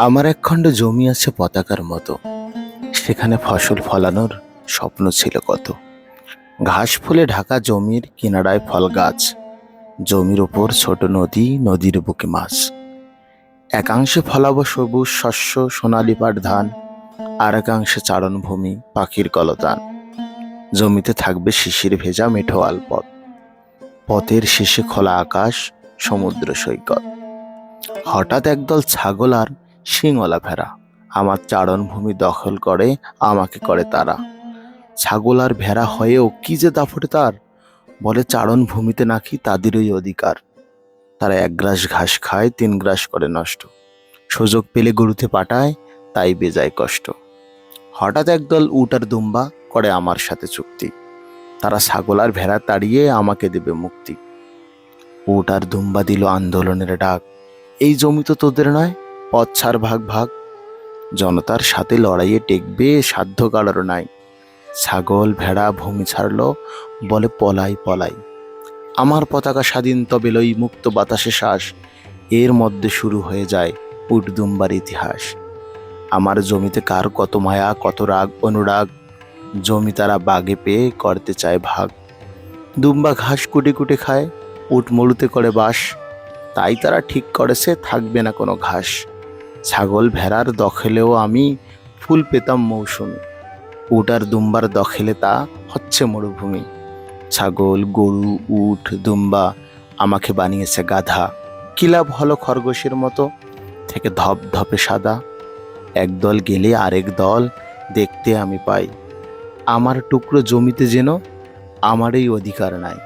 আমার একখণ্ড জমি আছে পতাকার মতো, সেখানে ফসল ফলানোর স্বপ্ন ছিল কত। ঘাস ফুলে ঢাকা জমির কিনারায় ফল গাছ, জমির ওপর ছোট নদী, নদীর বুকে মাছ। একাংশে ফলাবো সবুজ শস্য, সোনালি পাট ধান, আর একাংশে চারণভূমি, পাখির কলতান। জমিতে থাকবে শিশির ভেজা মেঠো আলপথ, পথের শেষে খোলা আকাশ, সমুদ্র সৈকত। হঠাৎ একদল ছাগল আর শিংওয়ালা ভেড়া আমার চারণভূমি দখল করে, আমাকে করে তারা। ছাগল আর ভেড়া হয়েও কি যে দাফটে তার, বলে চারণভূমিতে নাকি তাদেরই অধিকার। তারা 1 গ্রাস ঘাস খায়, 3 গ্রাস করে নষ্ট। সুযোগ পেলে গরুতে পাঠায়, তাই বেজায় কষ্ট। হঠাৎ একদল উট আর দুম্বা করে আমার সাথে চুক্তি, তারা ছাগল আর ভেড়া তাড়িয়ে আমাকে দেবে মুক্তি। উট আর দুম্বা দিল আন্দোলনের ডাক, এই জমি তো তোদের নয়, পথ ছাড় ভাগ ভাগ। জনতার সাথে লড়াইয়ে টেকবে সাধ্য কারোর নাই। ছাগল ভেড়া ভূমি ছাড়লো, বলে পলাই পলাই। আমার পতাকা স্বাধীন তবে লই মুক্ত বাতাসে শ্বাস। এর মধ্যে শুরু হয়ে যায় উট দুম্বার ইতিহাস। আমার জমিতে কার কত মায়া, কত রাগ অনুরাগ, জমি তারা বাগে পেয়ে করতে চায় ভাগ। দুম্বা ঘাস কুটে কুটে খায়, উট মরুতে করে বাস, তাই তারা ঠিক করেছে থাকবে না কোনো ঘাস। ছাগল ভেড়ার দখলেও আমি ফুল পেতাম মৌসুমী, উট আর দুম্বার দখলে তা হচ্ছে মরুভূমি। ছাগল গরু উট দুম্বা আমাকে বানিয়েছে গাধা, কি লাভ হলো খরগোশের মতো থেকে ধপ ধপে সাদা। একদল গেলে আরেক দল দেখতে আমি পাই, আমার টুকরো জমিতে যেন আমারই অধিকার নাই।